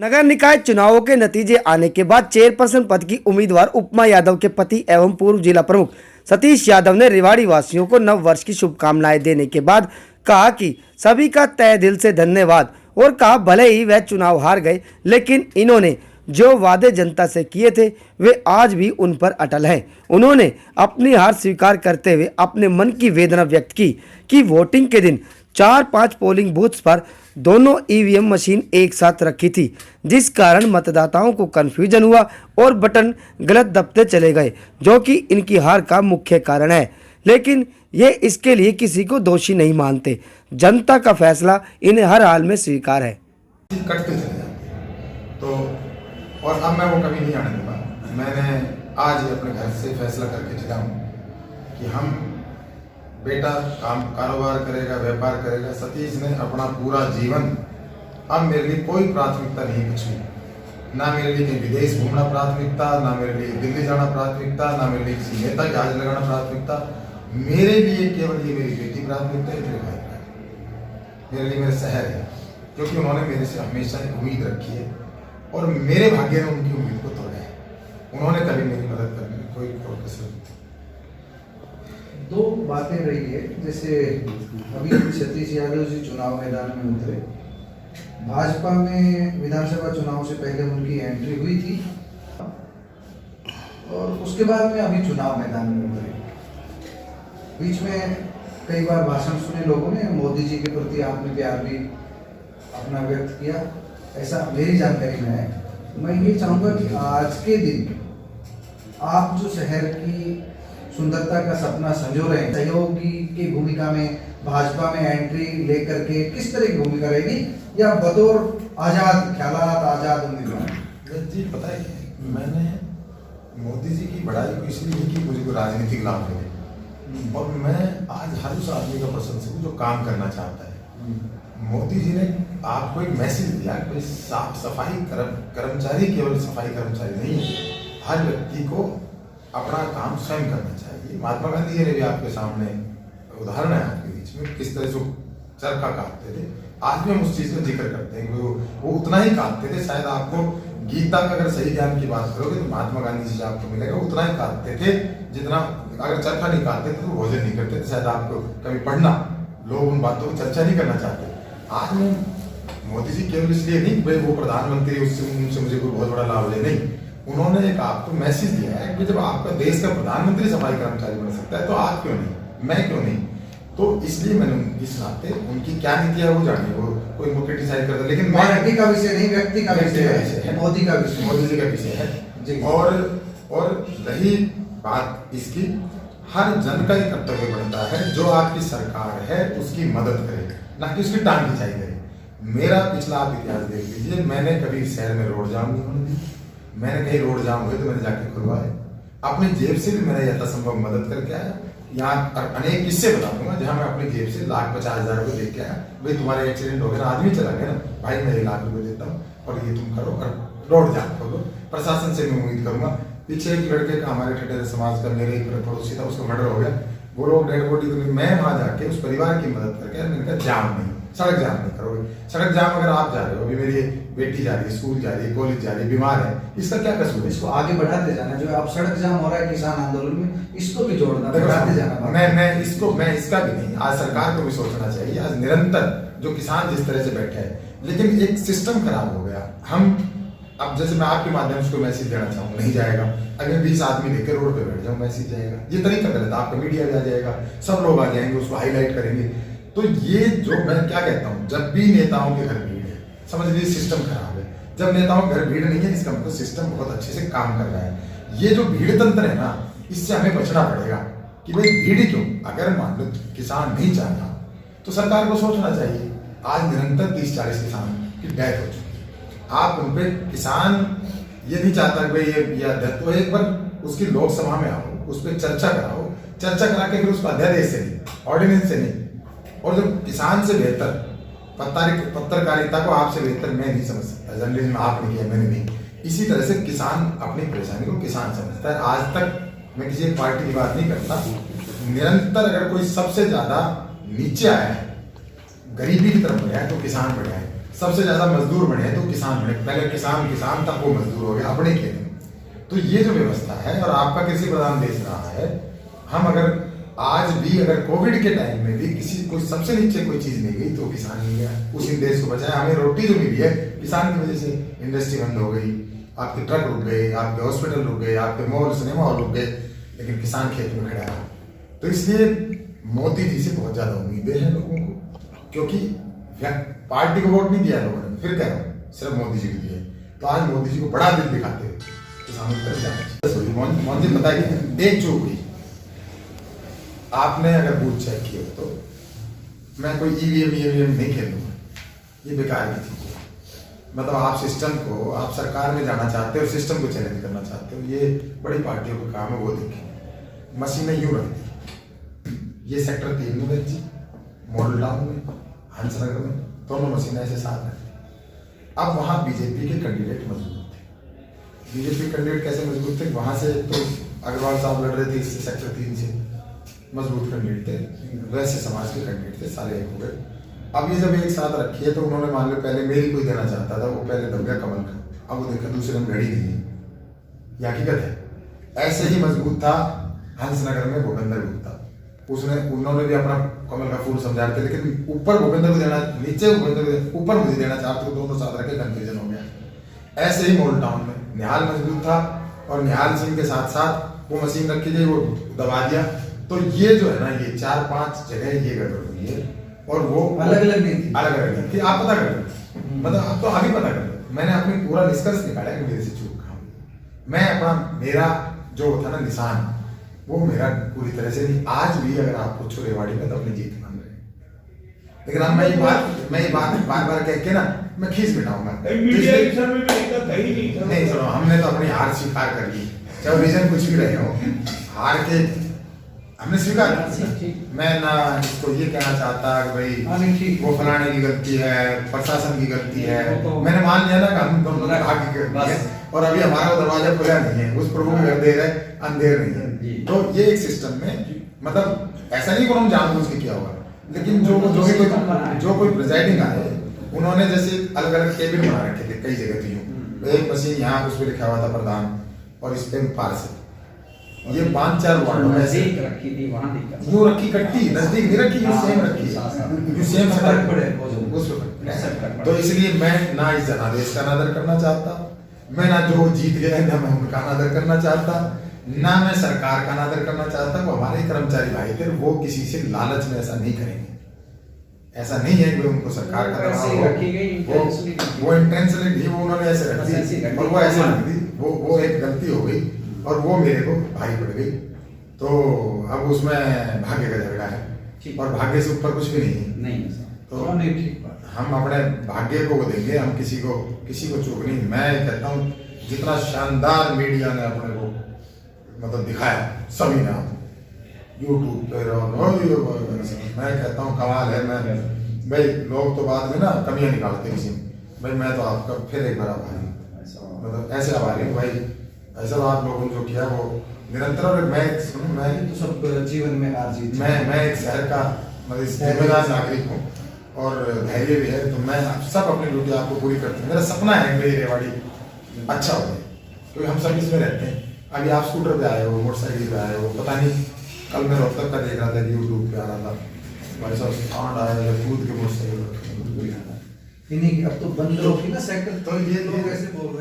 नगर निकाय चुनावों के नतीजे आने के बाद चेयरपर्सन पद की उम्मीदवार उपमा यादव के पति एवं पूर्व जिला प्रमुख सतीश यादव ने रेवाड़ी वासियों को नव वर्ष की शुभकामनाएं देने के बाद कहा कि सभी का तहे दिल से धन्यवाद और कहा भले ही वह चुनाव हार गए लेकिन इन्होंने जो वादे जनता से किए थे वे आज भी उन पर अटल हैं। उन्होंने अपनी हार स्वीकार करते हुए अपने मन की वेदना व्यक्त की कि वोटिंग के दिन 4-5 पोलिंग बूथ्स पर दोनों ईवीएम मशीन एक साथ रखी थी, जिस कारण मतदाताओं को कंफ्यूजन हुआ और बटन गलत दबते चले गए, जो कि इनकी हार का मुख्य कारण है। लेकिन ये इसके लिए किसी को दोषी नहीं मानते। जनता का फैसला इन्हें हर हाल में स्वीकार है। कटते चले जाते तो और अब मैं वो कभी नहीं आने दूंगा। मैंने आज ही अपने घर से फैसला करके चला हूँ कि हम बेटा काम कारोबार करेगा, व्यापार करेगा। सतीश ने अपना पूरा जीवन, अब मेरे लिए कोई प्राथमिकता नहीं कुछ भी, ना मेरे लिए कहीं विदेश घूमना प्राथमिकता, ना मेरे लिए दिल्ली जाना प्राथमिकता, ना मेरे लिए किसी नेता की आज लगाना प्राथमिकता। मेरे लिए केवल ये मेरी बेटी प्राथमिकता है, मेरे भाई मेरे लिए मेरा शहर है, क्योंकि उन्होंने मेरे से हमेशा उम्मीद रखी है और मेरे भाग्य ने उनकी उम्मीद को तोड़ा है। उन्होंने कभी मेरी मदद करने में कोई कसर नहीं। दो बातें रही है, जैसे अभी सतीश यादव जी चुनाव मैदान में उतरे, भाजपा में विधानसभा चुनाव से पहले उनकी एंट्री हुई थी और उसके बाद में अभी चुनाव मैदान में उतरे। बीच में कई बार भाषण सुने लोगों ने, मोदी जी के प्रति आपने प्यार भी अपना व्यक्त किया, ऐसा मेरी जानकारी में है। मैं ये चाहूँगा कि आज के दिन आप जो शहर की सुंदरता का सपना संजो रहे हैं, सहयोगी की भूमिका में भाजपा में एंट्री लेकर के किस तरह की भूमिका रहेगी, या बतौर आजाद ख्यालात आजाद उम्मीदवार? जी पता है, मैंने मोदी जी की बड़ाई को इसलिए नहीं की मुझे कोई राजनीतिक लाभ मिले, और मैं आज हर उस आदमी का प्रशंसक हूँ जो काम करना चाहता है। मोदी जी ने आपको एक मैसेज दिया, कोई साफ सफाई कर्मचारी केवल सफाई कर्मचारी नहीं है, हर व्यक्ति को अपना काम स्वयं करना चाहिए। महात्मा गांधी जी ने भी आपके सामने उदाहरण है आपके बीच में, किस तरह से चरखा काटते थे। आज भी हम उस चीज का जिक्र करते हैं कि वो उतना ही काटते थे। शायद आपको गीता का अगर सही ज्ञान की बात करोगे तो महात्मा गांधी जी से आपको मिलेगा, उतना ही काटते थे जितना, अगर चरखा नहीं काटते थे तो भोजन नहीं करते थे। शायद आपको कभी पढ़ना, लोग उन बातों को चर्चा नहीं करना चाहते। आज में मोदी जी केवल इसलिए नहीं भाई वो प्रधानमंत्री, उनसे मुझे कोई बहुत बड़ा लाभ ले, नहीं, उन्होंने एक आपको मैसेज दिया है कि जब आपका देश का प्रधानमंत्री सफाई कर्मचारी बन सकता है तो आप क्यों नहीं, मैं क्यों नहीं। तो इसलिए मैंने इस नाते उनकी क्या नीति है वो जानिए, वो कोई उनको क्रिटिसाइज करता, लेकिन पार्टी का विषय नहीं, व्यक्ति का विषय है, मोदी का विषय, मोदी जी का विषय है। और रही बात इसकी, हर जन का ही कर्तव्य बनता है जो आपकी सरकार है उसकी मदद करे, ना कि उसकी टांग खिंचाई करे। मेरा पिछला आप इतिहास देख लीजिए, मैंने कभी शहर में रोड जाम नहीं होने दी, मैंने कहीं रोड जाम हुए तो मैंने जाके खुलवाए, अपनी जेब से भी मैंने यथासंभव मदद करके आया। यहाँ अनेक किस्से बता दूंगा जहाँ मैं अपनी जेब से 1,50,000 रुपये दे के आया, भाई तुम्हारे एक्सीडेंट हो गया, आदमी चला गया ना भाई, मैं 1,00,000 रुपये देता हूँ और ये तुम करो और रोड जाम खोलो। प्रशासन से मैं उम्मीद करूंगा। पीछे एक लड़के का, हमारे ठठेरे समाज का, मेरे एक पड़ोसी था, उसको मर्डर हो गया, वो लोग डेड बॉडी, मैं वहां जाके उस परिवार की मदद करके मैंने कहा जाम नहीं, सड़क जाम नहीं करोगे। सड़क जाम अगर आप जा रहे हो, अभी मेरी बेटी जा रही है, स्कूल जा रही है, कॉलेज जा रही है, बीमार है, इसका क्या कसूर है? इसको आगे बढ़ाते जाना, जो आप सड़क जाम हो रहा है किसान आंदोलन में, इसको भी जोड़ना, बढ़ाते जाना। मैं इसका भी नहीं, आज सरकार को भी सोचना चाहिए। आज निरंतर जो किसान जिस तरह से बैठे हैं, लेकिन एक सिस्टम खराब हो गया। हम अब जैसे मैं आपके माध्यम से कोई मैसेज देना चाहूँ, नहीं जाएगा। अगर 20 आदमी लेकर रोड पे बैठ जाऊँ, मैसेज जाएगा, ये तरीका गलत है। आपका मीडिया भी आ जाएगा, सब लोग आ जाएंगे, उसको हाईलाइट करेंगे। तो ये जो मैं क्या कहता हूँ, जब भी नेताओं के घर भीड़ है, समझ लीजिए सिस्टम खराब है। जब नेताओं के घर भीड़ नहीं है, इसका मतलब सिस्टम बहुत अच्छे से काम कर रहा है। ये जो भीड़ तंत्र है ना, इससे हमें बचना पड़ेगा कि भाई भीड़ क्यों। अगर मान लो किसान नहीं चाहता तो सरकार को सोचना चाहिए। आज निरंतर 30-40 किसान की डेथ हो चुकी है, आप उन पे, किसान ये नहीं चाहता कि भाई ये डेथ हो, एक बार उसकी लोकसभा में आओ, उस पर चर्चा कराओ, चर्चा करा के फिर उसको अध्यादेश से नहीं, ऑर्डिनेंस से नहीं। और जो किसान से बेहतर पत्रकारिता को आपसे बेहतर मैं नहीं समझ सकता, जर्नलिज्म आपने किया, मैंने नहीं। इसी तरह से किसान अपनी परेशानी को किसान समझता है। आज तक मैं किसी एक पार्टी की बात नहीं करता, निरंतर अगर कोई सबसे ज्यादा नीचे आया है, गरीबी की तरफ बढ़ा है, तो किसान बढ़ा है। सबसे ज्यादा मजदूर बने हैं तो किसान बने, पहले किसान तब वो मजदूर हो गया अपने खेत में। तो ये जो व्यवस्था है, और आपका कृषि प्रधान देश रहा है, हम अगर आज भी अगर कोविड के टाइम में भी किसी कोई सबसे नीचे कोई चीज नहीं गई तो किसान नहीं गया, उसी देश को बचाया। हमें रोटी जो मिली है किसान की वजह से, इंडस्ट्री बंद हो गई, आपके ट्रक रुक गए, आपके हॉस्पिटल रुक गए, आपके मॉल सिनेमा हॉल रुक गए, लेकिन किसान खेत में खड़ा है। तो इसलिए मोदी जी से बहुत ज्यादा उम्मीदें हैं लोगों को, क्योंकि पार्टी को वोट नहीं दिया लोगों ने, फिर कह रहा हूँ सिर्फ मोदी जी को दिए। तो आज मोदी जी को बड़ा दिल दिखाते हुए किसानों की तरफ जाना। मोदी जी बताइए, एक चूक हुई, आपने अगर बूथ चेक किया तो मैं कोई ईवीएम नहीं खेलूंगा, ये बेकार की चीज है। मतलब आप सिस्टम को, आप सरकार में जाना चाहते हो, सिस्टम को चैलेंज करना चाहते हो, ये बड़ी पार्टियों का काम है, वो देखें। मशीनें यूं रखती, ये सेक्टर 3 में रखी, मॉडल टाउन में, हंसनगर में, दोनों मशीनें ऐसे साथ रखती। अब वहां बीजेपी के कैंडिडेट मजबूत थे। बीजेपी कैंडिडेट कैसे मजबूत थे? वहां से तो अग्रवाल साहब लड़ रहे थे इससे, सेक्टर 3 से मजबूत कैंडिडेट थे, वैसे समाज के कैंडिडेट थे, सारे एक हो गए। अब ये जब एक साथ रखी है तो उन्होंने मान लो पहले मेरी कोई देना चाहता था, वो पहले दब गया कमल का, अब वो देखा दूसरे में घड़ी नहीं है, ये हकीकत है। ऐसे ही मजबूत था हंसनगर में भूपेंद्र गुप्ता, उन्होंने भी अपना कमल का फूल समझा थे, लेकिन ऊपर भूपेंद्र को देना, नीचे भूपेंद्र, ऊपर मुझे देना चाहते तो दोनों साथ रखे, कंफ्यूजन हो गया। ऐसे ही मॉल टाउन में निहाल मजबूत था, और निहाल सिंह के साथ साथ वो मशीन रखी गई, वो दबा दिया। तो ये जो है ना, ये 4-5 जगह ये गड़बड़ हुई है, और वो अलग अलग नहीं थी, अलग अलग नहीं थी। आप पता कर लो, मतलब आप तो अभी पता कर लो, मैंने अपनी पूरा निष्कर्ष निकाला कि मेरे से चूक कहाँ हुई। मैं अपना, मेरा जो था ना निशान, वो मेरा पूरी तरह से नहीं। आज भी अगर आप पूछो रेवाड़ी में तो अपनी जीत मान रहे हैं, लेकिन अब मैं ये बात बार बार कह के ना मैं खींच बिठाऊंगा। नहीं सुनो, हमने तो अपनी हार स्वीकार कर ली, चाहे रीजन कुछ भी रहे हो, हार के हमने स्वीकार किया। मैं ना इसको ये कहना चाहता कि भाई वो फलाने की गलती है, प्रशासन की गलती है, मैंने मान लिया ना कि हम दोनों भाग्य की गलती है, और अभी हमारा वो दरवाजा खुला नहीं है, उस प्रभु के घर देर है, अंधेर नहीं है। तो ये एक सिस्टम में, मतलब ऐसा नहीं कि हम जानबूझ के किया होगा, लेकिन जो कोई प्रिजाइडिंग आए, उन्होंने जैसे अलग अलग केबिन बना रखे थे कई जगह थी, एक मशीन यहाँ उस पर लिखा हुआ था प्रधान, और इस पे पार्सल, ये 5-4 वार्डों में ऐसे रखी थी, वहां यूं रखी, कट्टी नजदीक नहीं रखी, यूं सेम रखी है, यूं सेम फर्क पड़े उस पर। तो इसलिए मैं ना इस जनादेश का अनादर करना चाहता, मैं ना जो जीत गए ना मैं उनका अनादर करना चाहता, ना मैं सरकार का अनादर करना चाहता। वो हमारे कर्मचारी भाई थे, वो किसी से लालच में ऐसा नहीं करेंगे। ऐसा नहीं है कि उनको सरकार का वो इंटेंशनली नहीं, वो उन्होंने ऐसे रख दी, और वो ऐसे रख दी, वो एक गलती हो गई, और वो मेरे को भारी पड़ गई। तो अब उसमें भाग्य का झगड़ा है, और भाग्य से ऊपर कुछ भी नहीं है। तो हम अपने भाग्य को देंगे, हम किसी को चूक नहीं। मैं कहता हूँ जितना शानदार मीडिया ने अपने को मतलब दिखाया, सभी ने यूट्यूब पे, मैं कहता हूँ कमाल है। मैं भाई, लोग तो बाद में ना कमियां निकालते किसी में, भाई मैं तो आपका फिर एक बार आभारी, मतलब ऐसे आभारी हूँ भाई, ऐसा आप लोगों ने जो किया वो निरंतर। और मैं तो सब जीवन में हार जीत, मैं एक शहर का मतलब जिम्मेदार नागरिक हूँ, और धैर्य भी है, तो मैं सब अपनी ड्यूटी आपको पूरी करते हैं। मेरा सपना है मेरी रेवाड़ी अच्छा हो जाए, क्योंकि हम सब इसमें रहते हैं। अभी आप स्कूटर पे आए हो, मोटरसाइकिल पे आए हो, पता नहीं कल मैं रोहतक का देख रहा था, यूट्यूब पे आ रहा था, भाई साहब कांड आया, कूद के मोटरसाइकिल इन्हीं अब तो बंद होगी ना साइकिल, तो ये लोग ऐसे बोल रहे हैं।